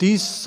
30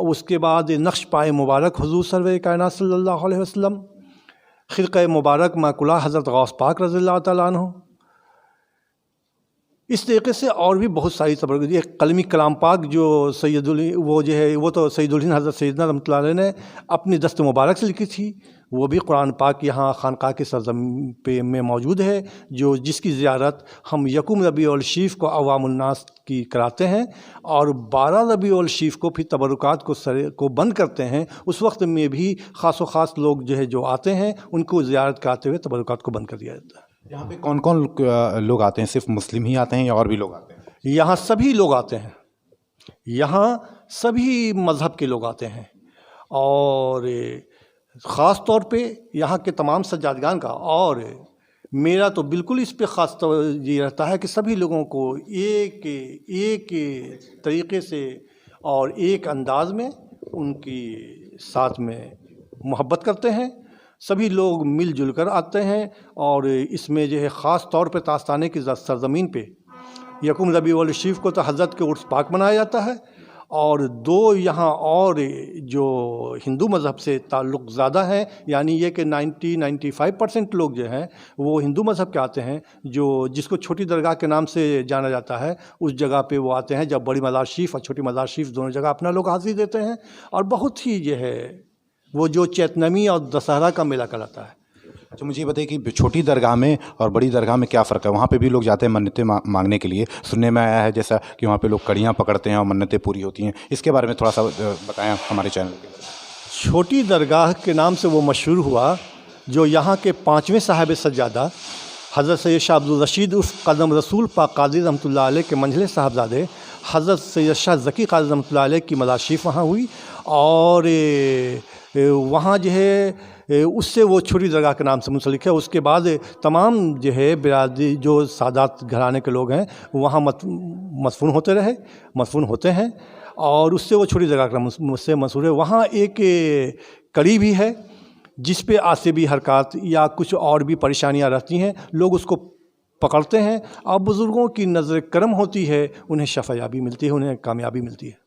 اس کے بعد نقش پائے مبارک حضور سرور کائنات صلی اللہ علیہ وسلم، خرقہ مبارک ماکلہ حضرت غوث پاک رضی اللہ تعالیٰ عنہ. اس طریقے سے اور بھی بہت ساری تبرک. یہ قلمی کلام پاک جو وہ تو سید الہند حضرت سیدنا رحمۃ اللہ علیہ نے اپنی دست مبارک سے لکھی تھی. وہ بھی قرآن پاک یہاں خانقاہ کے سرزمین پہ میں موجود ہے، جس کی زیارت ہم یکم ربیع الشریف کو عوام الناس کی کراتے ہیں، اور 12 ربیع الشریف کو پھر تبرکات کو بند کرتے ہیں. اس وقت میں بھی خاص و خاص لوگ جو آتے ہیں ان کو زیارت کراتے ہوئے تبرکات کو بند کر دیا جاتا ہے. یہاں پہ کون کون لوگ آتے ہیں؟ صرف مسلم ہی آتے ہیں یا اور بھی لوگ آتے ہیں؟ یہاں سبھی لوگ آتے ہیں، یہاں سبھی مذہب کے لوگ آتے ہیں، اور خاص طور پہ یہاں کے تمام سجادگان کا، اور میرا تو بالکل اس پہ خاص یہ رہتا ہے کہ سبھی لوگوں کو ایک طریقے سے اور ایک انداز میں ان کی ساتھ میں محبت کرتے ہیں. سبھی لوگ مل جل کر آتے ہیں، اور اس میں خاص طور پہ تاستانے کی سرزمین پہ یکم ربیع الشریف کو تو حضرت کے عرس پاک منایا جاتا ہے، اور 2 یہاں اور جو ہندو مذہب سے تعلق زیادہ ہیں، یعنی یہ کہ 95% لوگ ہیں وہ ہندو مذہب کے آتے ہیں، جس کو چھوٹی درگاہ کے نام سے جانا جاتا ہے. اس جگہ پہ وہ آتے ہیں جب بڑی مزار شریف اور چھوٹی مزار شریف دونوں جگہ اپنا لوگ حاضری دیتے ہیں، اور بہت ہی وہ جو چیتنمی اور دسہرہ کا میلہ کراتا ہے. اچھا، مجھے یہ بتائیے کہ چھوٹی درگاہ میں اور بڑی درگاہ میں کیا فرق ہے؟ وہاں پہ بھی لوگ جاتے ہیں منتیں مانگنے کے لیے، سننے میں آیا ہے جیسا کہ وہاں پہ لوگ کڑیاں پکڑتے ہیں اور منتیں پوری ہوتی ہیں. اس کے بارے میں تھوڑا سا بتائیں ہمارے چینل کے. چھوٹی درگاہ کے نام سے وہ مشہور ہوا، جو یہاں کے 5ویں صاحب سجادہ حضرت سید شاہ عبدالرشید عرف قدم رسول پاک قادری رحمۃ اللہ علیہ کے منجلے صاحبزادے حضرت سید شاہ ذکی قادری رحمۃ اللہ علیہ کی مزار شریف وہاں ہوئی، اور وہاں اس سے وہ چھوٹی درگاہ کے نام سے منسلک ہے. اس کے بعد تمام برادری جو سادات گھرانے کے لوگ ہیں وہاں مدفون ہوتے ہیں، اور اس سے وہ چھوٹی درگاہ کے نام سے مشہور ہے. وہاں ایک کڑی بھی ہے جس پہ آصبی حرکات یا کچھ اور بھی پریشانیاں رہتی ہیں، لوگ اس کو پکڑتے ہیں، اور بزرگوں کی نظر کرم ہوتی ہے، انہیں شفا یابی ملتی ہے، انہیں کامیابی ملتی ہے.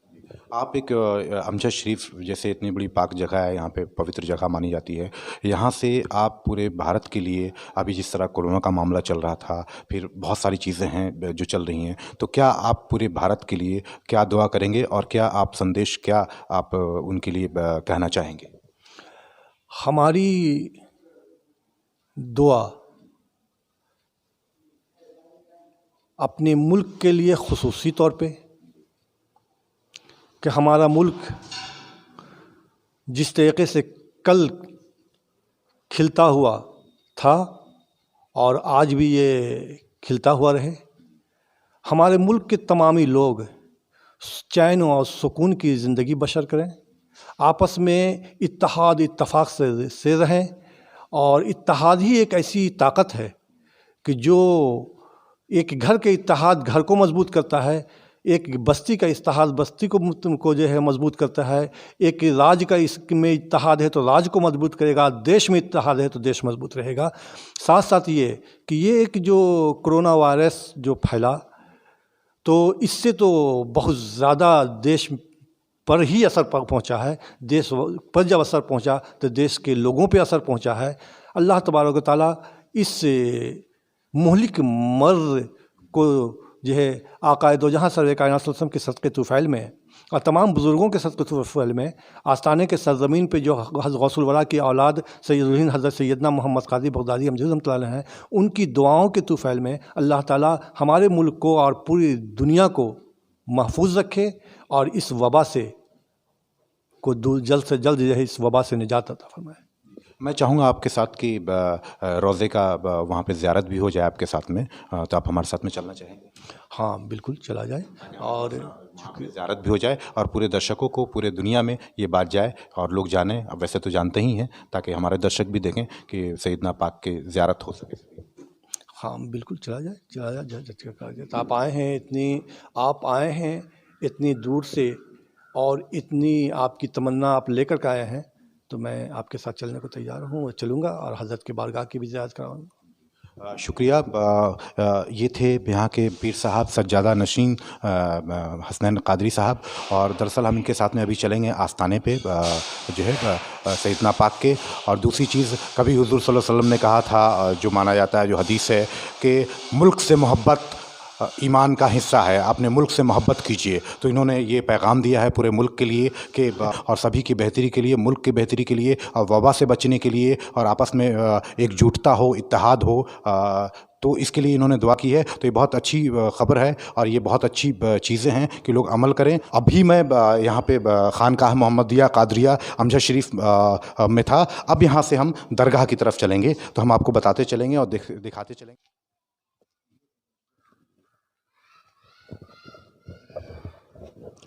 آپ ایک امجد شریف جیسے اتنی بڑی پاک جگہ ہے، یہاں پہ پوتر جگہ مانی جاتی ہے، یہاں سے آپ پورے بھارت کے لیے ابھی جس طرح کورونا کا معاملہ چل رہا تھا، پھر بہت ساری چیزیں ہیں جو چل رہی ہیں، تو کیا آپ پورے بھارت کے لیے کیا دعا کریں گے، اور کیا آپ سندیش کیا آپ ان کے لیے کہنا چاہیں گے؟ ہماری دعا اپنے ملک کے لیے خصوصی طور پہ، کہ ہمارا ملک جس طریقے سے کل کھلتا ہوا تھا اور آج بھی یہ کھلتا ہوا رہے. ہمارے ملک کے تمامی لوگ چین اور سکون کی زندگی بسر کریں، آپس میں اتحاد اتفاق سے رہیں، اور اتحاد ہی ایک ایسی طاقت ہے کہ جو ایک گھر کے اتحاد گھر کو مضبوط کرتا ہے، ایک بستی کا اتحاد بستی کو مضبوط کرتا ہے، ایک راج کا اس میں اتحاد ہے تو راج کو مضبوط کرے گا، دیش میں اتحاد ہے تو دیش مضبوط رہے گا. ساتھ ساتھ یہ کہ یہ ایک جو کرونا وائرس جو پھیلا، تو اس سے تو بہت زیادہ دیش پر ہی اثر پہنچا ہے. دیش پر جب اثر پہنچا تو دیش کے لوگوں پہ اثر پہنچا ہے. اللہ تبارک و تعالیٰ اس مہلک مرض کو آقائے دو جہاں سرور کائنات صلی اللہ علیہ وسلم کے صدقے طفیل میں اور تمام بزرگوں کے صدقے طفیل میں، آستانے کے سرزمین پہ جو غوث الورا کی اولاد سید الہند حضرت سیدنا محمد قادری بغدادی امجد رحمۃ اللہ علیہ ہیں، ان کی دعاؤں کے طفیل میں اللہ تعالیٰ ہمارے ملک کو اور پوری دنیا کو محفوظ رکھے، اور اس وبا سے جلد سے جلد اس وبا سے نجات عطا فرمائے. میں چاہوں گا آپ کے ساتھ کہ روزے کا وہاں پہ زیارت بھی ہو جائے آپ کے ساتھ میں، تو آپ ہمارے ساتھ میں چلنا چاہیں گے؟ ہاں بالکل چلا جائے، اور زیارت بھی ہو جائے، اور پورے درشکوں کو پورے دنیا میں یہ بات جائے اور لوگ جانیں. اب ویسے تو جانتے ہی ہیں، تاکہ ہمارے درشک بھی دیکھیں کہ سیدنا پاک کے زیارت ہو سکے. ہاں بالکل چلا جائے. آپ آئے ہیں اتنی دور سے، اور اتنی آپ کی تمنا آپ لے کر کے آئے ہیں، تو میں آپ کے ساتھ چلنے کو تیار ہوں، چلوں گا، اور حضرت کی بارگاہ کی بھی زیارت کراؤں گا. شکریہ. یہ تھے یہاں کے پیر صاحب سجادہ نشین حسنین قادری صاحب، اور دراصل ہم ان کے ساتھ میں ابھی چلیں گے آستانے پہ جو ہے سیدنا پاک کے. اور دوسری چیز، کبھی حضور صلی اللہ علیہ وسلم نے کہا تھا، جو مانا جاتا ہے، جو حدیث ہے، کہ ملک سے محبت ایمان کا حصہ ہے، اپنے ملک سے محبت کیجیے. تو انہوں نے یہ پیغام دیا ہے پورے ملک کے لیے کہ اور سبھی کی بہتری کے لیے، ملک کی بہتری کے لیے، اور وبا سے بچنے کے لیے، اور آپس میں ایک جٹتا ہو، اتحاد ہو. تو اس کے لیے انہوں نے دعا کی ہے. تو یہ بہت اچھی خبر ہے، اور یہ بہت اچھی چیزیں ہیں کہ لوگ عمل کریں. ابھی میں یہاں پہ خانقاہ محمدیہ قادریہ امجد شریف میں تھا. اب یہاں سے ہم درگاہ کی طرف چلیں گے، تو ہم آپ کو بتاتے چلیں گے اور دکھاتے چلیں گے.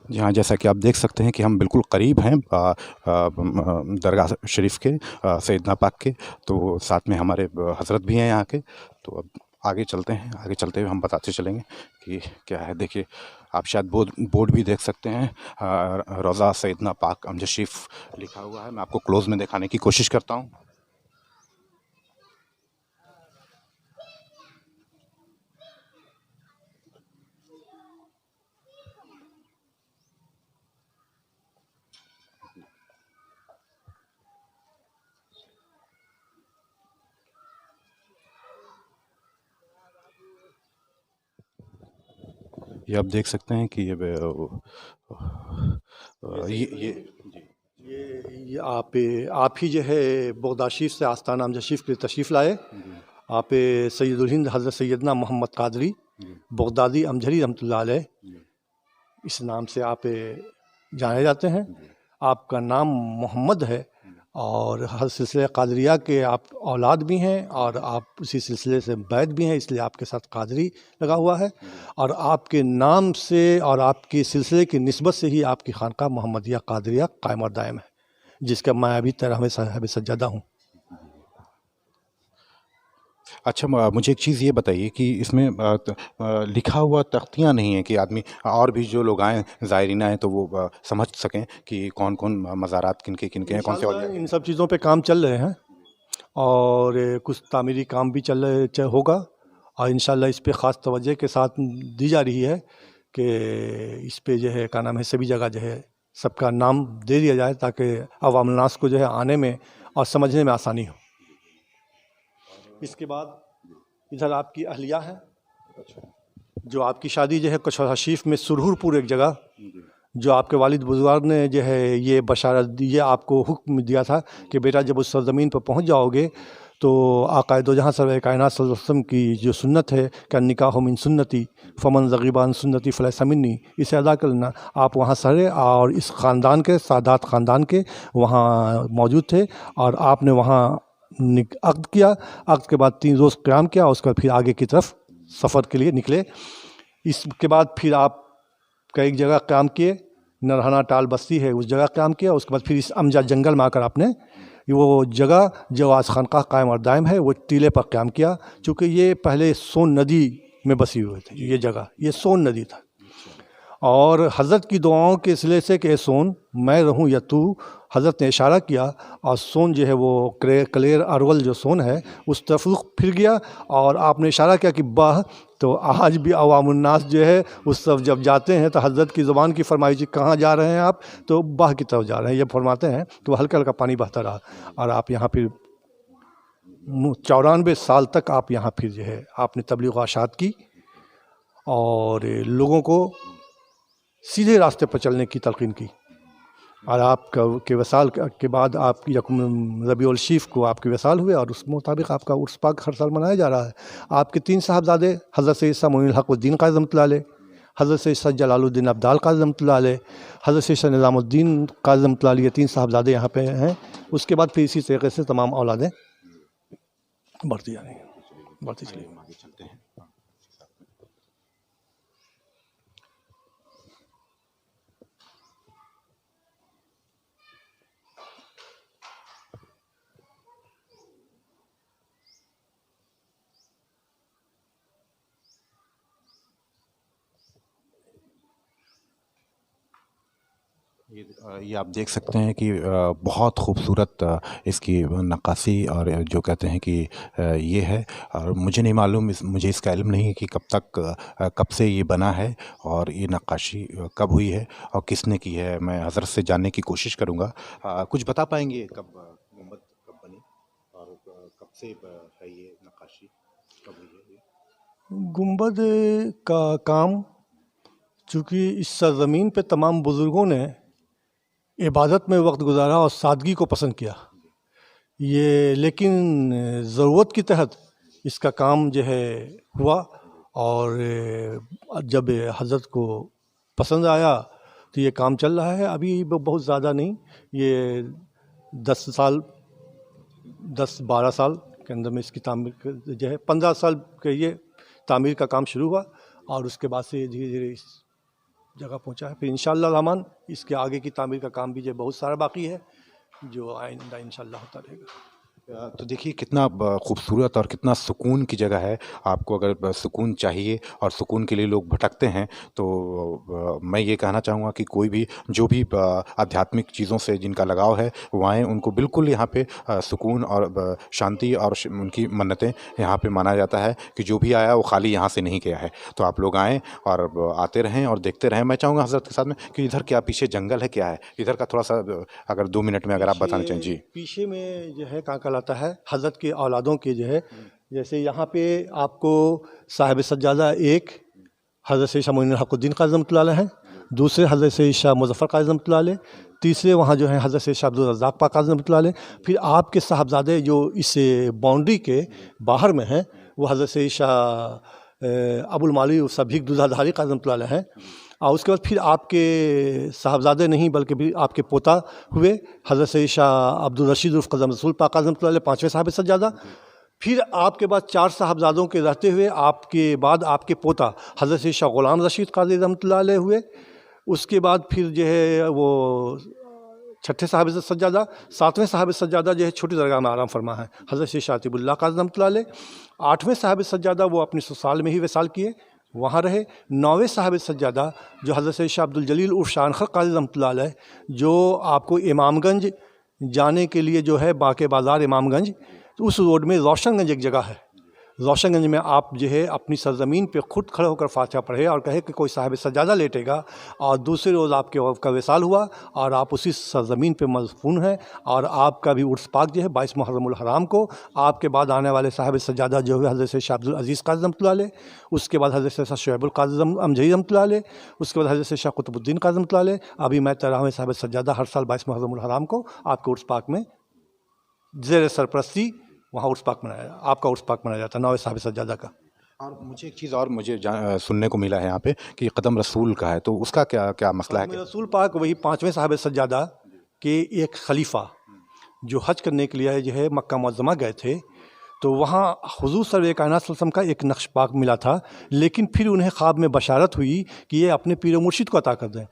جی ہاں، جیسا کہ آپ دیکھ سکتے ہیں کہ ہم بالکل قریب ہیں درگاہ شریف کے، سیدنا پاک کے. تو ساتھ میں ہمارے حضرت بھی ہیں یہاں کے. تو اب آگے چلتے ہیں، آگے چلتے ہوئے ہم بتاتے چلیں گے کہ کیا ہے. دیکھیے، آپ شاید بورڈ بھی دیکھ سکتے ہیں، روضہ سیدنا پاک امجد شریف لکھا ہوا ہے. میں آپ کو کلوز میں دکھانے کی کوشش کرتا ہوں. یہ آپ دیکھ سکتے ہیں کہ یہ آپ ہی جو ہے بغداد شریف سے آستانہ امجد شریف کے تشریف لائے. آپ سید الہند حضرت سیدنا محمد قادری بغدادی امجھری رحمۃ اللہ علیہ، اس نام سے آپ جانے جاتے ہیں. آپ کا نام محمد ہے، اور ہر سلسلہ قادریہ کے آپ اولاد بھی ہیں، اور آپ اسی سلسلے سے بیعت بھی ہیں، اس لیے آپ کے ساتھ قادری لگا ہوا ہے. اور آپ کے نام سے اور آپ کے سلسلے کی نسبت سے ہی آپ کی خانقاہ محمدیہ قادریہ قائم اور دائم ہے، جس کا میں ابھی طرح میں صاحب سجادہ ہوں. اچھا، مجھے ایک چیز یہ بتائیے کہ اس میں لکھا ہوا تختیاں نہیں ہیں کہ آدمی اور بھی جو لوگ آئیں زائرین آئیں تو وہ سمجھ سکیں کہ کون کون مزارات کن کے ہیں، کون سے اولیاء. ان سب چیزوں پہ کام چل رہے ہیں، اور کچھ تعمیری کام بھی ہوگا، اور انشاءاللہ اس پہ خاص توجہ کے ساتھ دی جا رہی ہے کہ اس پہ جو ہے کیا نام ہے سبھی جگہ جو ہے سب کا نام دے دیا جائے، تاکہ عوام الناس کو جو ہے آنے میں اور سمجھنے میں آسانی ہو. اس کے بعد ادھر آپ کی اہلیہ ہے، جو آپ کی شادی جو ہے کچھورا شریف میں سرہور پور ایک جگہ، جو آپ کے والد بزرگ نے جو ہے یہ بشارت دی، یہ آپ کو حکم دیا تھا کہ بیٹا جب اس سرزمین پر پہنچ جاؤ گے تو آقا دو جہاں سرور کائنات صلی اللہ علیہ وسلم کی جو سنت ہے کہ نکاح من سنتی فمن رغب عن سنتی فلیس منی، اسے ادا کر لینا. آپ وہاں سرے اور اس خاندان کے سادات خاندان کے وہاں موجود تھے، اور آپ نے وہاں عقد کیا. عقد کے بعد 3 روز قیام کیا، اس کے بعد پھر آگے کی طرف سفر کے لیے نکلے. اس کے بعد پھر آپ کا ایک جگہ قیام کیے، نرہنا ٹال بستی ہے، اس جگہ قیام کیا. اس کے بعد پھر اس امجد جنگل میں آ کر آپ نے وہ جگہ جو آج خانقاہ قائم اور دائم ہے وہ ٹیلے پر قیام کیا، چونکہ یہ پہلے سون ندی میں بسی ہوئے تھے. یہ جگہ یہ سون ندی تھا، اور حضرت کی دعاؤں کے سلسلے سے کہ اے سون میں رہوں یا تو، حضرت نے اشارہ کیا، اور سون جو ہے وہ کلیر ارول جو سون ہے اس طرف رخ پھر گیا، اور آپ نے اشارہ کیا کہ باہ. تو آج بھی عوام الناس جو ہے اس طرف جب جاتے ہیں تو حضرت کی زبان کی فرمائش کہاں جا رہے ہیں آپ، تو باہ کی طرف جا رہے ہیں یہ فرماتے ہیں. تو ہلکا ہلکا پانی بہتا رہا، اور آپ یہاں پھر 94 سال تک آپ یہاں پھر جو ہے آپ نے تبلیغ و ارشاد کی، اور لوگوں کو سیدھے راستے پر چلنے کی تلقین کی. اور آپ کے وصال کے بعد آپ کی یکم ربیع الشریف کو آپ کے وصال ہوئے، اور اس مطابق آپ کا عرس پاک ہر سال منایا جا رہا ہے. آپ کے 3 صاحبزادے حضرت سید شاہ معین الحق الدین قاضی رحمۃ اللہ علیہ، حضرت سید شاہ جلال الدین ابدال قاضی رحمۃ اللہ علیہ، حضرت سید شاہ نظام الدین قاضی رحمۃ اللہ علیہ، 3 صاحبزادے یہاں پہ ہیں. اس کے بعد پھر اسی طریقے سے تمام اولادیں بڑھتی جا رہی ہیں، بڑھتی چلی. یہ آپ دیکھ سکتے ہیں کہ بہت خوبصورت اس کی نقاشی اور جو کہتے ہیں کہ یہ ہے، اور مجھے نہیں معلوم، مجھے اس کا علم نہیں ہے کہ کب سے یہ بنا ہے اور یہ نقاشی کب ہوئی ہے اور کس نے کی ہے۔ میں حضرت سے جاننے کی کوشش کروں گا۔ کچھ بتا پائیں گے کب گنبد کب بنی اور کب سے ہے یہ نقاشی، کب ہوئی ہے یہ؟ گنبد کا کام چونکہ اس سرزمین پہ تمام بزرگوں نے عبادت میں وقت گزارا اور سادگی کو پسند کیا، یہ لیکن ضرورت کے تحت اس کا کام جو ہے ہوا، اور جب حضرت کو پسند آیا تو یہ کام چل رہا ہے۔ ابھی بہت زیادہ نہیں، یہ 10 12 سال کے اندر میں اس کی تعمیر جو ہے 15 سال کے یہ تعمیر کا کام شروع ہوا، اور اس کے بعد سے دھیرے دھیرے اس جگہ پہنچا ہے۔ پھر انشاءاللہ الرحمن اس کے آگے کی تعمیر کا کام بھی جو بہت سارا باقی ہے، جو آئندہ انشاءاللہ ہوتا رہے گا۔ تو دیکھیے کتنا خوبصورت اور کتنا سکون کی جگہ ہے۔ آپ کو اگر سکون چاہیے اور سکون کے لیے لوگ بھٹکتے ہیں تو میں یہ کہنا چاہوں گا کہ کوئی بھی جو بھی آدھیاتمک چیزوں سے جن کا لگاؤ ہے وہ آئیں، ان کو بالکل یہاں پہ سکون اور شانتی اور ان کی منتیں یہاں پہ مانا جاتا ہے کہ جو بھی آیا وہ خالی یہاں سے نہیں گیا ہے۔ تو آپ لوگ آئیں اور آتے رہیں اور دیکھتے رہیں۔ میں چاہوں گا حضرت کے ساتھ میں کہ ادھر کیا پیچھے جنگل ہے، کیا ہے ادھر کا، تھوڑا سا اگر 2 منٹ میں اگر آپ بتانا چاہیں۔ جی پیچھے میں جو ہے کہاں کہلاتا ہے حضرت کے اولادوں کے جو ہے، جیسے یہاں پہ آپ کو صاحب سجادہ ایک حضرت سید شاہ معین الحق الدین قاضی رحمۃ اللہ علیہ ہیں، دوسرے حضرت سید شاہ مظفر قاضی رحمۃ اللہ علیہ، تیسرے وہاں جو ہیں حضرت سید شاہ عبدالرزاق پاک قاضی رحمۃ اللہ علیہ۔ پھر آپ کے صاحبزادے جو اس باؤنڈری کے باہر میں ہیں وہ حضرت سید شاہ ابو المعالی سبھیک دولہا دھاری قاضی رحمۃ اللہ علیہ ہیں، اور اس کے بعد پھر آپ کے صاحبزادے نہیں بلکہ بھی آپ کے پوتا ہوئے حضرت سید شاہ عبدالرشید عرف قدم رسول پاک قاضی رحمۃ اللہ علیہ، 5ویں صاحب سجادہ۔ پھر آپ کے بعد 4 صاحبزادوں کے رہتے ہوئے آپ کے بعد آپ کے پوتا حضرت سید شاہ غلام رشید قاضی رحمۃ اللہ علیہ ہوئے۔ اس کے بعد پھر جو ہے وہ 6ٹھے صاحب سجادہ، 7ویں صاحب سجادہ جو ہے چھوٹی درگاہ میں آرام فرما ہے حضرت سید شاہ عطیب اللہ قاضی رحمۃ اللہ علیہ۔ 8ویں صاحب سجادہ وہ اپنے سسرال میں ہی وصال کیے، وہاں رہے۔ 9ویں صاحب سجادہ جو حضرت سید شاہ عبدالجلیل عرف شاہ انخر قاضی رحمۃ اللہ علیہ، جو آپ کو امام گنج جانے کے لیے جو ہے باقی بازار امام گنج، تو اس روڈ میں روشن گنج ایک جگہ ہے، روشن گنج میں آپ جو ہے اپنی سرزمین پہ خود کھڑے ہو کر فاتحہ پڑھے اور کہے کہ کوئی صاحب سجادہ لیٹے گا، اور دوسرے روز آپ کے وقت کا وصال ہوا اور آپ اسی سرزمین پہ مدفون ہیں، اور آپ کا بھی عرس پاک جو ہے 22 محرم الحرام کو آپ کے بعد آنے والے صاحب سجادہ جو ہے حضرت شاہ عبدالعزیز قاضی رحمۃ اللہ علیہ، اس کے بعد حضرت شاہ شعیب القاضی امجدی رحمۃ اللہ علیہ، اس کے بعد حضرت شاہ قطب الدین قاضی رحمۃ اللہ علیہ۔ ابھی میں 13ویں صاحب سجادہ ہر سال 22 محرم الحرام کو آپ کے عرس پاک میں زیر سرپرستی وہاں عرس پاک منایا، آپ کا عرس پاک منایا جاتا ہے 9ویں صاحب سجادہ کا۔ اور مجھے ایک چیز اور مجھے سننے کو ملا ہے یہاں پہ کہ قدم رسول کا ہے، تو اس کا کیا مسئلہ ہے؟ قدم رسول پاک وہی 5ویں صاحب سجادہ کے ایک خلیفہ جو حج کرنے کے لیے جو ہے مکہ معظمہ گئے تھے، تو وہاں حضور صلی اللہ علیہ وسلم کا ایک نقش پاک ملا تھا، لیکن پھر انہیں خواب میں بشارت ہوئی کہ یہ اپنے پیر و مرشد کو عطا کر دیں۔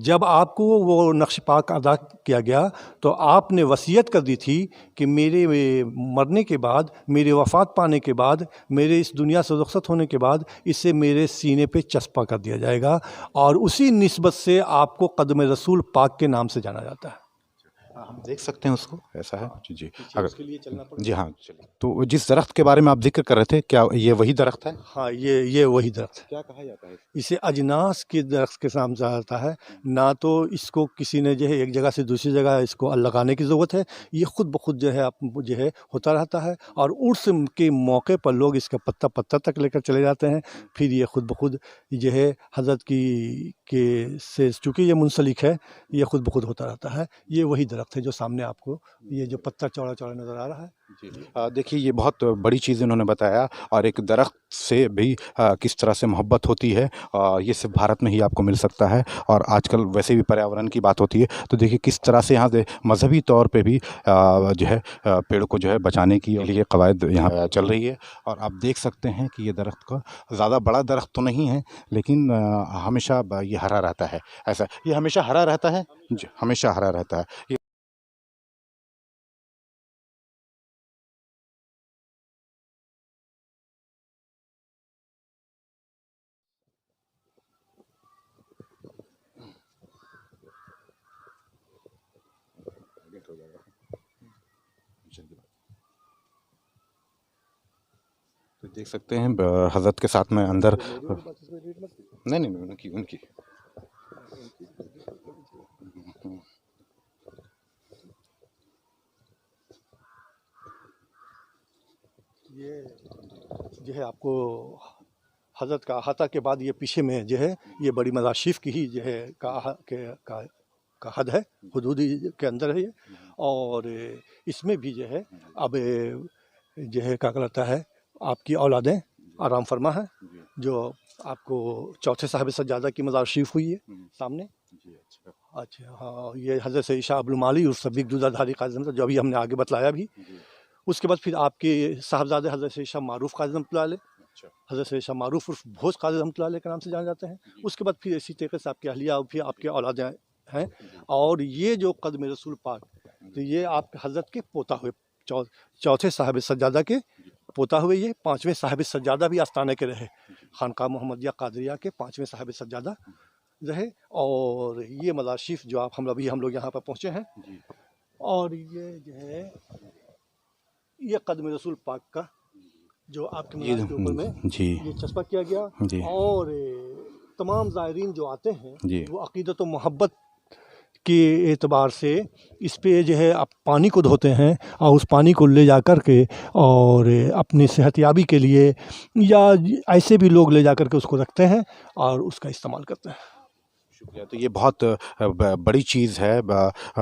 جب آپ کو وہ نقش پاک ادا کیا گیا تو آپ نے وصیت کر دی تھی کہ میرے مرنے کے بعد، میرے وفات پانے کے بعد، میرے اس دنیا سے رخصت ہونے کے بعد اسے میرے سینے پہ چسپاں کر دیا جائے گا، اور اسی نسبت سے آپ کو قدم رسول پاک کے نام سے جانا جاتا ہے۔ ہم دیکھ سکتے ہیں اس کو، ایسا ہے؟ جی جی اس کے لیے چلنا پڑے گا۔ جی ہاں چلیے۔ تو جس درخت کے بارے میں آپ ذکر کر رہے تھے، کیا یہ وہی درخت ہے؟ ہاں، یہ وہی درخت ہے۔ کیا کہا جاتا ہے؟ اسے اجناس کے درخت کے نام سے آتا ہے، نہ تو اس کو کسی نے جو ہے ایک جگہ سے دوسری جگہ اس کو لگانے کی ضرورت ہے، یہ خود بخود جو ہے ہوتا رہتا ہے، اور عرس کے موقع پر لوگ اس کا پتہ پتہ تک لے کر چلے جاتے ہیں، پھر یہ خود بخود جو ہے حضرت کی کے سے چونکہ یہ منسلک ہے، یہ خود بخود ہوتا رہتا ہے۔ یہ وہی درخت ہے جو سامنے آپ کو یہ جو پتہ چوڑا چوڑا نظر آ رہا ہے۔ جی دیکھیے یہ بہت بڑی چیز انہوں نے بتایا، اور ایک درخت سے بھی کس طرح سے محبت ہوتی ہے، یہ صرف بھارت میں ہی آپ کو مل سکتا ہے، اور آج کل ویسے بھی پریاورن کی بات ہوتی ہے تو دیکھیے کس طرح سے یہاں سے مذہبی طور پہ بھی جو ہے پیڑ کو جو ہے بچانے کی لیے قواعد یہاں چل رہی ہے۔ اور آپ دیکھ سکتے ہیں کہ یہ درخت کا زیادہ بڑا درخت تو نہیں ہے، لیکن ہمیشہ یہ ہرا رہتا ہے، ایسا یہ ہمیشہ ہرا رہتا ہے، جی ہمیشہ ہرا رہتا ہے۔ دیکھ سکتے ہیں حضرت کے ساتھ میں اندر نہیں ان کی یہ جو ہے آپ کو حضرت کا احاطہ کے بعد یہ پیچھے میں جو ہے یہ بڑی مزار شریف کی ہی جو ہے کا حد ہے، حدود کے اندر ہے یہ، اور اس میں بھی جو ہے اب جو ہے کیا کہلاتا ہے آپ کی اولادیں آرام فرما ہیں، جو آپ کو چوتھے صاحب سجادہ کی مزار شریف ہوئی ہے سامنے. اچھا ہاں، یہ حضرت عیسیٰ ابوالمعالی اور صدیق دودھا دھاری قاضی رحمۃ اللہ جو ابھی ہم نے آگے بتلایا بھی. اس کے بعد پھر آپ کے صاحبزادے حضرت عیسیٰ معروف قاضی رحمۃ اللہ علیہ، حضرت عیسیٰ معروف عرف بھوج قاضی رحمۃ اللہ علیہ کے نام سے جانے جاتے ہیں. اس کے بعد پھر اسی طریقے سے آپ کے اہلیہ اور پھر آپ کے اولادیں ہیں. اور یہ جو قدم رسول پاک تو یہ آپ کے حضرت کے پوتا ہوئے، چوتھے صاحب سجادہ کے پوتا ہوئے، یہ پانچویں صاحب سجادہ بھی آستانے کے رہے، خانقاہ محمدیہ قادریہ کے پانچویں صاحب سجادہ رہے. اور یہ مزار شریف جو ہم لوگ یہاں پر پہنچے ہیں، اور یہ جو ہے یہ قدم رسول پاک کا جو آپ کے مزار کے اوپر میں یہ چسپاں کیا گیا. اور تمام زائرین جو آتے ہیں وہ عقیدت و محبت کے اعتبار سے اس پہ جو ہے آپ پانی کو دھوتے ہیں، اور اس پانی کو لے جا کر کے اور اپنی صحت یابی کے لیے یا ایسے بھی لوگ لے جا کر کے اس کو رکھتے ہیں اور اس کا استعمال کرتے ہیں. شکریہ. تو یہ بہت بڑی چیز ہے،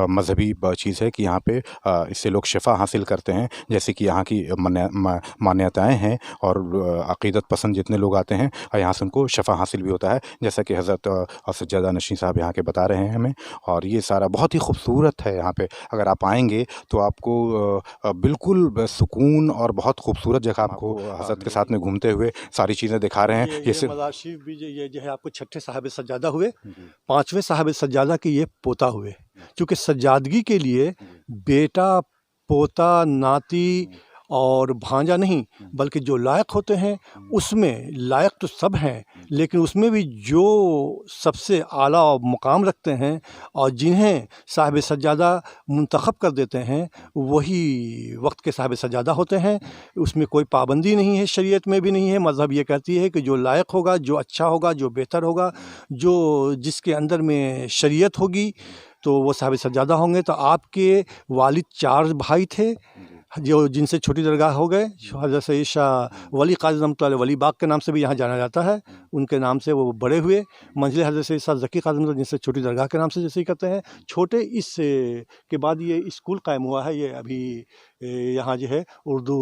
مذہبی چیز ہے کہ یہاں پہ اس سے لوگ شفا حاصل کرتے ہیں، جیسے کہ یہاں کی مانیتائیں ہیں، اور عقیدت پسند جتنے لوگ آتے ہیں یہاں سے ان کو شفا حاصل بھی ہوتا ہے، جیسا کہ حضرت سجادہ نشین صاحب یہاں کے بتا رہے ہیں ہمیں. اور یہ سارا بہت ہی خوبصورت ہے. یہاں پہ اگر آپ آئیں گے تو آپ کو بالکل سکون اور بہت خوبصورت جگہ آپ کو حضرت کے ساتھ میں گھومتے ہوئے ساری چیزیں دکھا رہے ہیں. یہ مزار شریف بھی یہ جو ہے آپ کو چھٹے صاحب سجادہ ہوئے، پانچویں صاحب سجادہ کے یہ پوتا ہوئے. چونکہ سجادگی کے لیے بیٹا، پوتا، ناتی اور بھانجا نہیں، بلکہ جو لائق ہوتے ہیں اس میں لائق تو سب ہیں، لیکن اس میں بھی جو سب سے اعلیٰ مقام رکھتے ہیں اور جنہیں صاحب سجادہ منتخب کر دیتے ہیں وہی وقت کے صاحب سجادہ ہوتے ہیں. اس میں کوئی پابندی نہیں ہے، شریعت میں بھی نہیں ہے. مذہب یہ کہتی ہے کہ جو لائق ہوگا، جو اچھا ہوگا، جو بہتر ہوگا، جو جس کے اندر میں شریعت ہوگی تو وہ صاحب سجادہ ہوں گے. تو آپ کے والد 4 بھائی تھے جو جن سے چھوٹی درگاہ ہو گئے. حضرت عیسیٰ ولی قاضی رحمۃ اللہ علیہ ولی باغ کے نام سے بھی یہاں جانا جاتا ہے، ان کے نام سے وہ بڑے ہوئے. منزل حضرت عیسیٰ ذکی قاضی رحمۃ اللہ جن سے چھوٹی درگاہ کے نام سے جیسے ہی کرتے ہیں. چھوٹے اس کے بعد یہ اسکول قائم ہوا ہے. یہ ابھی یہاں جو ہے اردو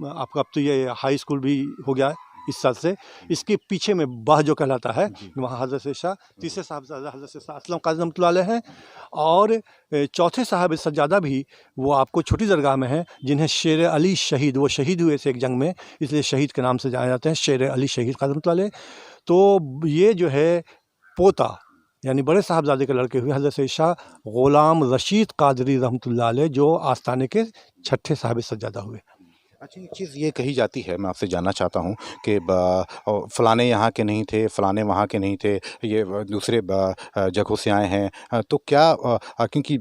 آپ کا اب تو یہ ہائی اسکول بھی ہو گیا ہے اس سال سے. اس کے پیچھے میں باہ جو کہلاتا ہے وہاں حضرت عیسیٰ تیسرے صاحبزادہ حضرت عیسیٰ اسلم قاضی رحمۃ اللہ علیہ ہیں. اور چوتھے صاحب سجادہ بھی وہ آپ کو چھوٹی درگاہ میں ہیں، جنہیں شیر علی شہید، وہ شہید ہوئے تھے ایک جنگ میں، اس لیے شہید کے نام سے جانے جاتے ہیں، شیر علی شہید قاضی رحمۃ اللہ علیہ. تو یہ جو ہے پوتا یعنی بڑے صاحبزادے کے لڑکے ہوئے حضرت عیسیٰ غلام رشید قادری رحمۃ اللہ علیہ، جو آستانے کے چھٹے صاحب سجادہ ہوئے. اچھا، ایک چیز یہ کہی جاتی ہے، میں آپ سے جاننا چاہتا ہوں کہ فلانے یہاں کے نہیں تھے، فلانے وہاں کے نہیں تھے، یہ دوسرے جگہوں سے آئے ہیں. تو کیا کیونکہ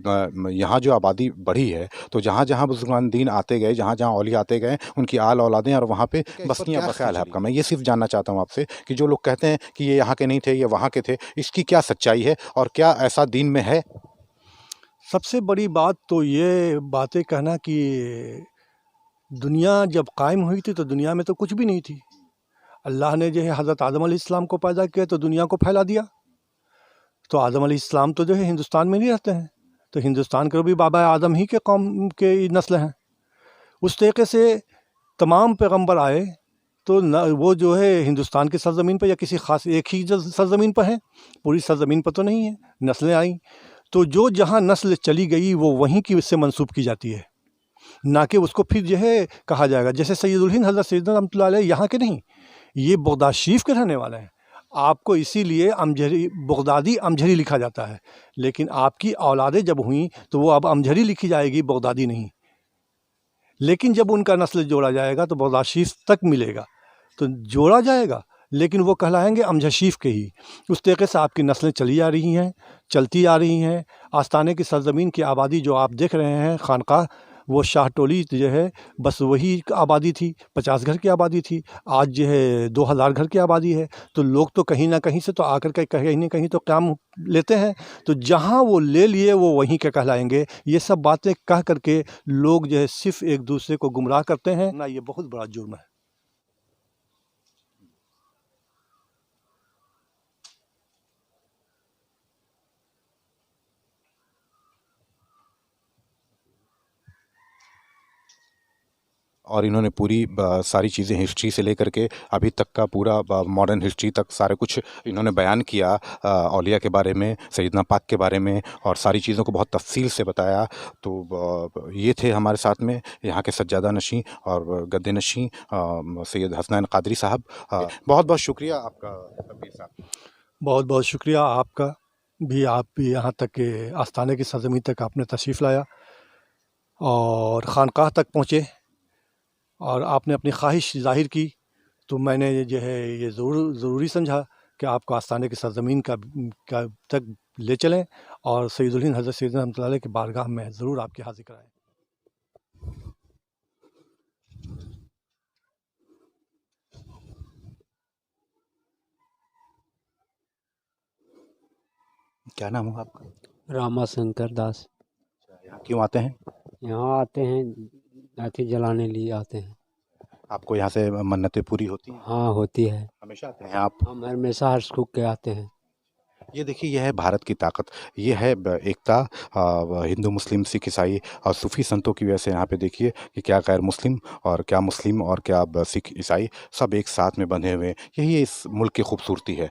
یہاں جو آبادی بڑھی ہے تو جہاں جہاں بزرگان دین آتے گئے، جہاں جہاں اولیاء آتے گئے، ان کی آل اولادیں اور وہاں پہ بستیاں بخیال ہے آپ کا. میں یہ صرف جاننا چاہتا ہوں آپ سے کہ جو لوگ کہتے ہیں کہ یہ یہاں کے نہیں تھے، یہ وہاں کے تھے، اس کی کیا سچائی ہے اور کیا ایسا دین میں ہے؟ سب سے بڑی بات تو یہ باتیں کہنا کہ دنیا جب قائم ہوئی تھی تو دنیا میں تو کچھ بھی نہیں تھی. اللہ نے جو ہے حضرت آدم علیہ السلام کو پیدا کیا تو دنیا کو پھیلا دیا. تو آدم علیہ السلام تو جو ہے ہندوستان میں نہیں رہتے ہیں، تو ہندوستان کے بھی بابا آدم ہی کے قوم کے نسل ہیں. اس طریقے سے تمام پیغمبر آئے تو وہ جو ہے ہندوستان کی سرزمین پر یا کسی خاص ایک ہی سرزمین پر ہیں، پوری سرزمین پر تو نہیں ہے. نسلیں آئیں تو جو جہاں نسل چلی گئی وہ وہیں کی اس سے منسوب کی جاتی ہے، نہ کہ اس کو پھر جو ہے کہا جائے گا. جیسے سید الہند حضرت سیدنا رحمۃ اللہ علیہ یہاں کے نہیں، یہ بغداد شریف کے رہنے والے ہیں. آپ کو اسی لیے امجھری بغدادی امجھری لکھا جاتا ہے، لیکن آپ کی اولادیں جب ہوئیں تو وہ اب امجھری لکھی جائے گی، بغدادی نہیں. لیکن جب ان کا نسل جوڑا جائے گا تو بغداد شریف تک ملے گا، تو جوڑا جائے گا لیکن وہ کہلائیں گے امجد شریف کے ہی. اس طریقے سے آپ کی نسلیں چلی آ رہی ہیں، چلتی آ رہی ہیں. آستانے کی سرزمین کی آبادی جو آپ دیکھ رہے ہیں، خانقاہ وہ شاہ ٹولی جو ہے بس وہی آبادی تھی، 50 گھر کی آبادی تھی، آج جو ہے 2000 گھر کی آبادی ہے۔ تو لوگ تو کہیں نہ کہیں سے تو آ کر کے کہیں نہ کہیں تو قیام لیتے ہیں، تو جہاں وہ لے لیے وہ وہیں کے کہلائیں گے۔ یہ سب باتیں کہہ کر کے لوگ جو ہے صرف ایک دوسرے کو گمراہ کرتے ہیں نا، یہ بہت بڑا جرم ہے۔ اور انہوں نے پوری ساری چیزیں ہسٹری سے لے کر کے ابھی تک کا پورا ماڈرن ہسٹری تک سارے کچھ انہوں نے بیان کیا، اولیاء کے بارے میں، سیدنا پاک کے بارے میں، اور ساری چیزوں کو بہت تفصیل سے بتایا۔ تو یہ تھے ہمارے ساتھ میں یہاں کے سجادہ نشیں اور گدے نشیں سید حسنین قادری صاحب۔ بہت بہت شکریہ آپ کا پیر صاحب۔ بہت بہت شکریہ آپ کا بھی، آپ بھی یہاں تک کہ آستانے کی سرزمین تک آپ نے تشریف لایا اور خانقاہ تک پہنچے اور آپ نے اپنی خواہش ظاہر کی، تو میں نے جو ہے یہ ضروری سمجھا کہ آپ کو آستانے کی سرزمین کا تک لے چلیں اور سید الہند حضرت سیدنا رحمۃ اللہ علیہ کی بارگاہ میں ضرور آپ کی حاضر کرائیں۔ کیا نام ہوا آپ کا؟ راما شنکر داس۔ یہاں کیوں آتے ہیں؟ یہاں آتے ہیں لاٹھی جلانے لیے آتے ہیں۔ آپ کو یہاں سے منتیں پوری ہوتی ہیں؟ ہاں ہوتی ہے، ہمیشہ آتے ہیں آپ؟ ہم ہمیشہ ہر سکھ کے آتے ہیں۔ یہ دیکھیے، یہ ہے بھارت کی طاقت، یہ ہے ایکتا، ہندو مسلم سکھ عیسائی اور صوفی سنتوں کی وجہ سے یہاں پہ دیکھیے کہ کیا غیر مسلم اور کیا سکھ عیسائی سب ایک ساتھ میں بندھے ہوئے ہیں۔ یہی اس ملک کی خوبصورتی ہے۔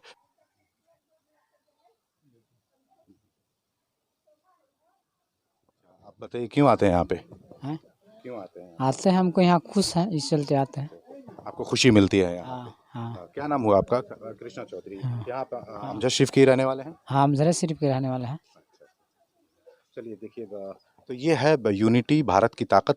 آپ بتائیے کیوں آتے ہیں یہاں پہ؟ ہیں؟ کیوں آتے ہیں؟ آتے ہیں، ہم کو یہاں خوش ہیں اس چلتے آتے ہیں۔ آپ کو خوشی ملتی ہے یہاں؟ ہاں ہاں کیا نام ہوا آپ کا؟ کرشنا چودھری۔ ہاں۔ یہاں پہ امجد شریف کے ہی رہنے والے ہیں؟ ہاں، ہم ذرا شریف کے رہنے والے ہیں۔ چلیے دیکھیے، تو یہ ہے یونٹی، بھارت کی طاقت،